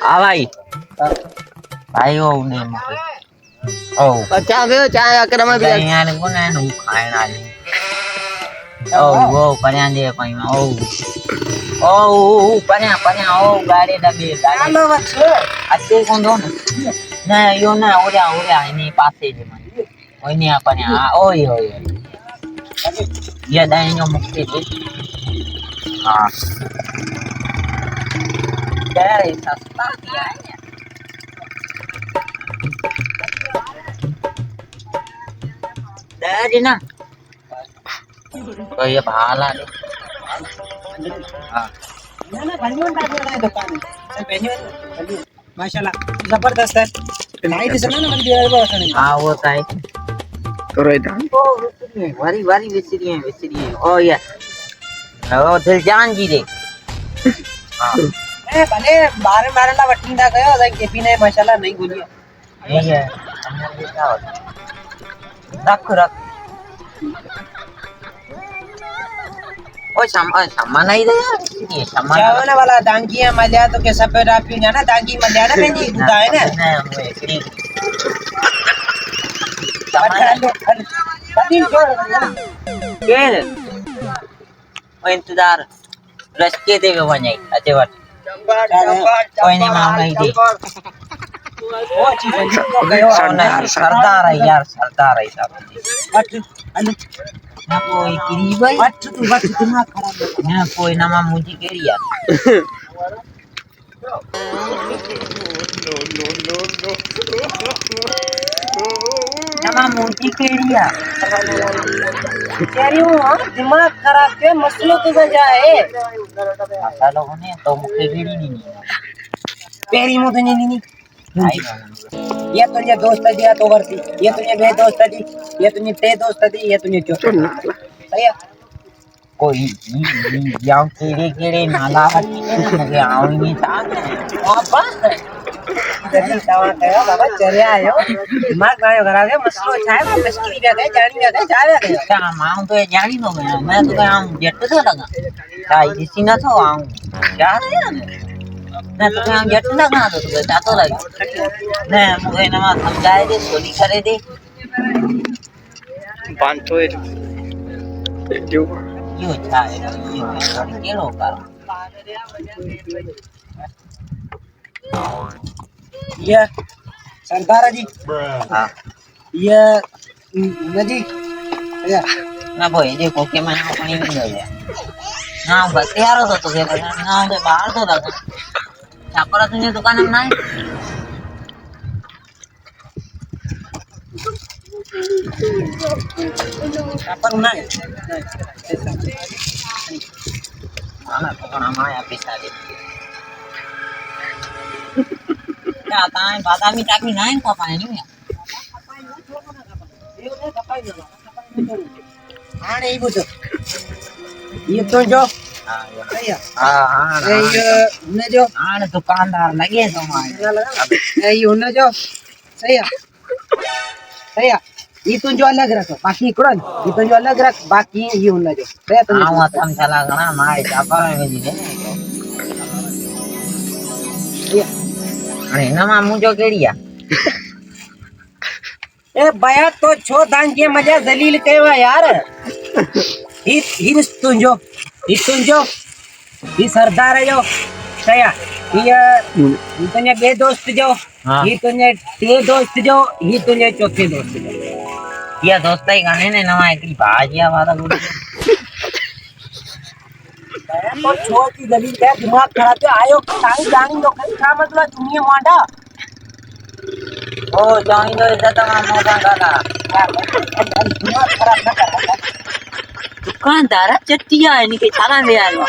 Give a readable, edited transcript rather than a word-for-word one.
हाँ भाई भाई वो नहीं मुझे ओ अच्छा वे चाय अकरम भी यार को ना नु खाना ले ओ वो पन्या दे कोई में ओ पन्या पन्या ओ गाड़ी डबे गाड़ी हेलो बच्चे अच्छे कौन दो ना यो ना ओरा इनी पासे जे मन ओनी पन्या ओय ओय ये दाई नो मुक्ति दे हां क्या सस्ता किया है दे ना तो ये भाला दे हां ना बनियों टाइप का दुकान है सब बनियों माशाल्लाह जबरदस्त है नाइट से ना बंदी है वो हां वो साइड तो रहता वारी वारी विसरी है ओ ये ओ दिलजान जी दे हां ए भले बारे मारला वटिंदा गयो अदा केपी ने माशाल्लाह नहीं गोलिया ये है अंदर देखा हो रख ओ सामान आई दे ये सामान चावने वाला दांगिया मलिया तो के सफेद आपी ना दांगी मलिया ना बेंजी दुदा है ना कदी जोर के ओ इंतजार रस्के दे वने अते वट कोई नहीं मांग नहीं दे वो चीज को गयो सरदार है यार सरदार है सब वट अनु ना कोई किरी भाई वट दिमाग खराब ना कोई नामा मुझी केरिया नामा मुझी केरिया कह रही हूं दिमाग खराब के मसलो तो वजह है ऐसा लोगों ने तो मुझे केरी नहीं पेरी मुंह तो नहीं भाई ये तुझे दोस्त दिया तो वर्ती ये तुझे बे दोस्त दी ये तुझे ते दोस्त दी ये तुझे चो सही है कोई यां केरे नाला हटी ने मुझे आऊ नहीं था वापस जल्दी तवा कयो बाबा चले आयो दिमाग गायो करा के मसलो छाए मुश्किल भी गए जानी भी गए जावे गए क्या मां तो ये जानी नो मैं तो आऊं जेट तो लगा काई दिसी ना तो आऊं क्या है मैं तो आऊं जेट लगा तो जातो लगी मैं मुझे ना समझाए दे सोली करे दे 500 क्यों क्यों छाए ये लो कर ये सरदार जी हां ये नजी या ना भाई देखो के मैं अपनी नहीं ले ना बस यार तो के ना दे बाहर तो लगा छापरा तुझे दुकान में नहीं अपन ना आना तो कना माया पैसा दे क्या आता है बादामी टाकी नहीं खा पाए नहीं आने ही बुझो ये तो जो हां भैया हां ये न जो आने दुकानदार लगे तो माय ये न जो सही है ये तो जो अलग रखो बाकी इकड़न ये तो जो अलग रख बाकी ये न जो सही तो आवा तम चला गना माय छापरा में दी दे अरे ना मामू जो केड़िया ए बया तो छो दान के मजा दलील केवा यार ही तुंजो ही सरदार है जो सया ये तुझे बे दोस्त जो ये तुझे ते दोस्त जो ये तुझे चौथे दोस्त जो ये दोस्त ही गाने ने नवा एक भाजिया वाला बोल तो छो की दलील है दिमाग खराब है आयो टांग जानी लो का मतलब दुनिया मांडा ओ जानी तो इज्जत तमाम मोटा काका दिमाग खराब ना कर दुकानदार चट्टिया है इनके छाला में आया